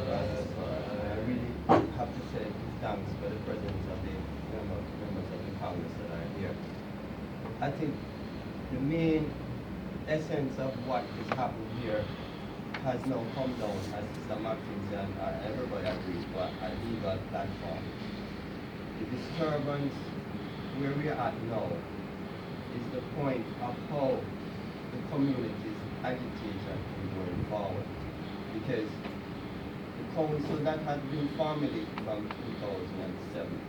Rastafari. I really have to say thanks for the presence of the members of the Congress that are here. I think the main essence of what is happening here has now come down, as Mr. Martins and everybody agrees, for a legal platform. The disturbance where we are at now is the point of how the community's agitation is going forward. Because the council that has been formulated from 2007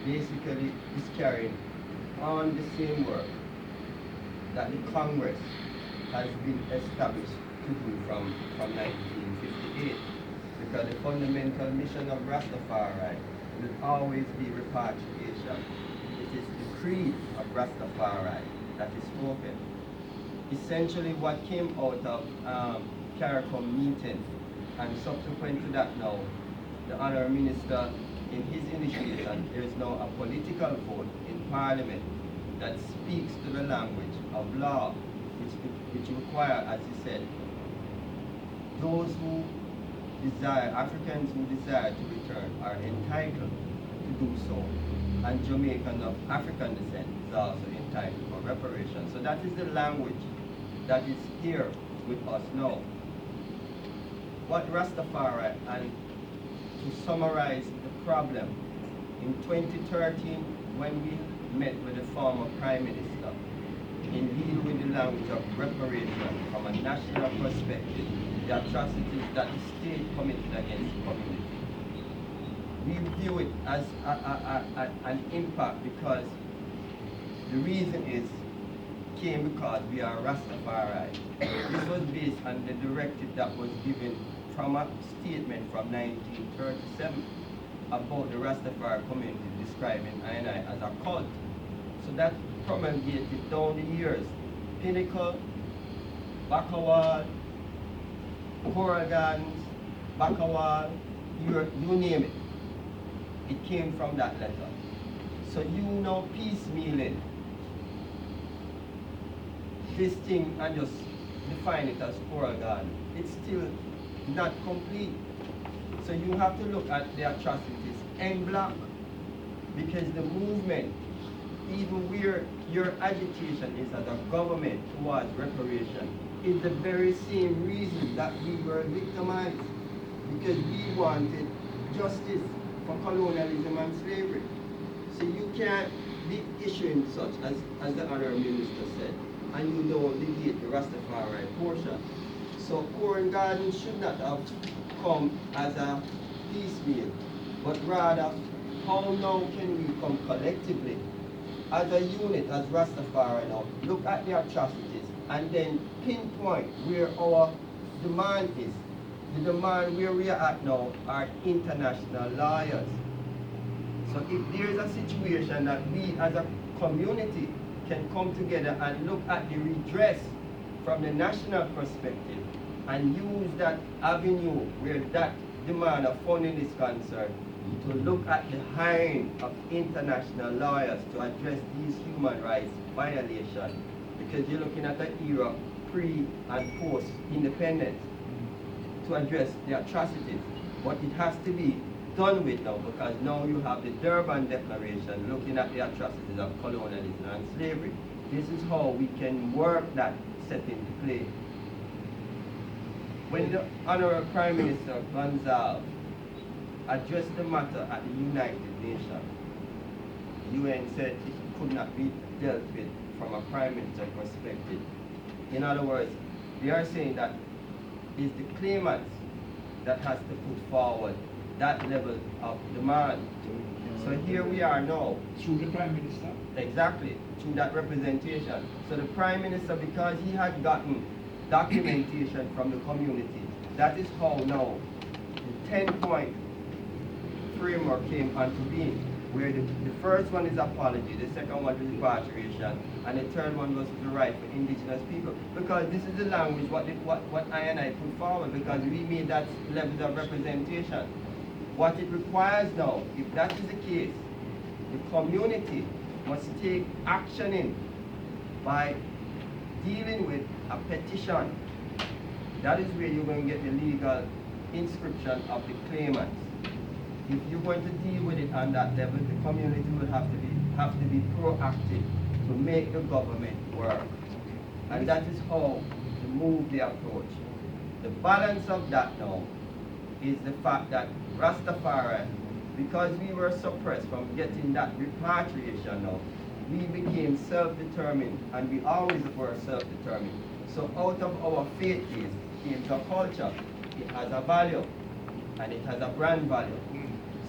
basically is carrying on the same work that the Congress has been established to do from 1958. Because the fundamental mission of Rastafari will always be repatriation. It is the creed of Rastafari that is spoken. Essentially what came out of CARICOM meeting, and subsequent to that now, the Honourable Minister, in his initiation, there is now a political vote in Parliament that speaks to the language of law, which require, as he said, those who desire, Africans who desire to return are entitled to do so, and Jamaicans of African descent is also entitled for reparation. So that is the language that is here with us now. What Rastafari, and to summarize the problem, in 2013, when we met with the former Prime Minister in dealing with the language of reparation from a national perspective, the atrocities that the state committed against the community, we view it as an impact, because the reason came because we are Rastafari. This was based on the directive that was given from a statement from 1937 about the Rastafari community, describing I as a cult. So that promulgated down the years. Pinnacle, Bakawal, Coral Gardens, Bakawal, you name it. It came from that letter. So you now piecemealing this thing and just define it as Coral Garden. It's still not complete. So you have to look at the atrocities en bloc, because the movement, even where your agitation is as a government towards reparation, is the very same reason that we were victimized, because we wanted justice for colonialism and slavery. So you can't be issuing such, as the Honourable Minister said, and you don't negate the Rastafari portion. So Coral Garden should not have come as a piecemeal, but rather, how now can we come collectively as a unit, as Rastafari now, look at the atrocities and then pinpoint where our demand is. The demand where we are at now are international lawyers. So if there is a situation that we as a community can come together and look at the redress from the national perspective and use that avenue where that demand of funding is concerned to look at the hiring of international lawyers to address these human rights violations, because you're looking at an era pre and post independence to address the atrocities. But it has to be done with now, because now you have the Durban Declaration looking at the atrocities of colonialism and slavery. This is how we can work that set into play. When the Honourable Prime Minister Gonzalez addressed the matter at the United Nations, the UN said it could not be dealt with from a Prime Minister perspective. In other words, they are saying that it's the claimants that has to put forward that level of demand. So here we are now. Through the Prime Minister? Exactly, through that representation. So the Prime Minister, because he had gotten documentation from the community, that is how now the 10-point framework came onto being, where the first one is apology, the second one is repatriation, and the third one was the right for indigenous people. Because this is the language what I put forward, because we made that levels of representation. What it requires now, if that is the case, the community must take action in by dealing with a petition That is where you're going to get the legal inscription of the claimants. If you're going to deal with it on that level, the community will have to be proactive to make the government work. And that is how to move the approach. The balance of that now is the fact that Rastafari, because we were suppressed from getting that repatriation now, we became self-determined, and we always were self-determined. So out of our faith base came to a culture. It has a value, and it has a brand value.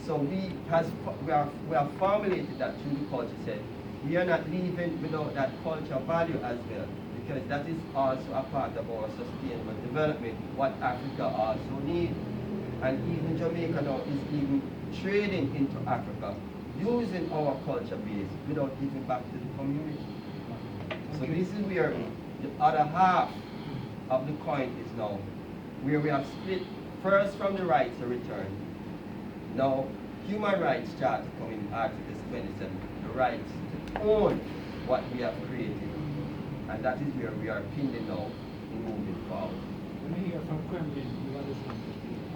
So we have formulated that through the culture said, we are not leaving without that culture value as well, because that is also a part of our sustainable development, what Africa also needs. And even Jamaica now is even trading into Africa, using our culture base without giving back to the community. So this is where the other half of the coin is now, where we have split first from the rights of return. Now, human rights charter coming in Article 27, the rights to own what we have created. And that is where we are pinned now in moving forward. Let me hear from Kremlin.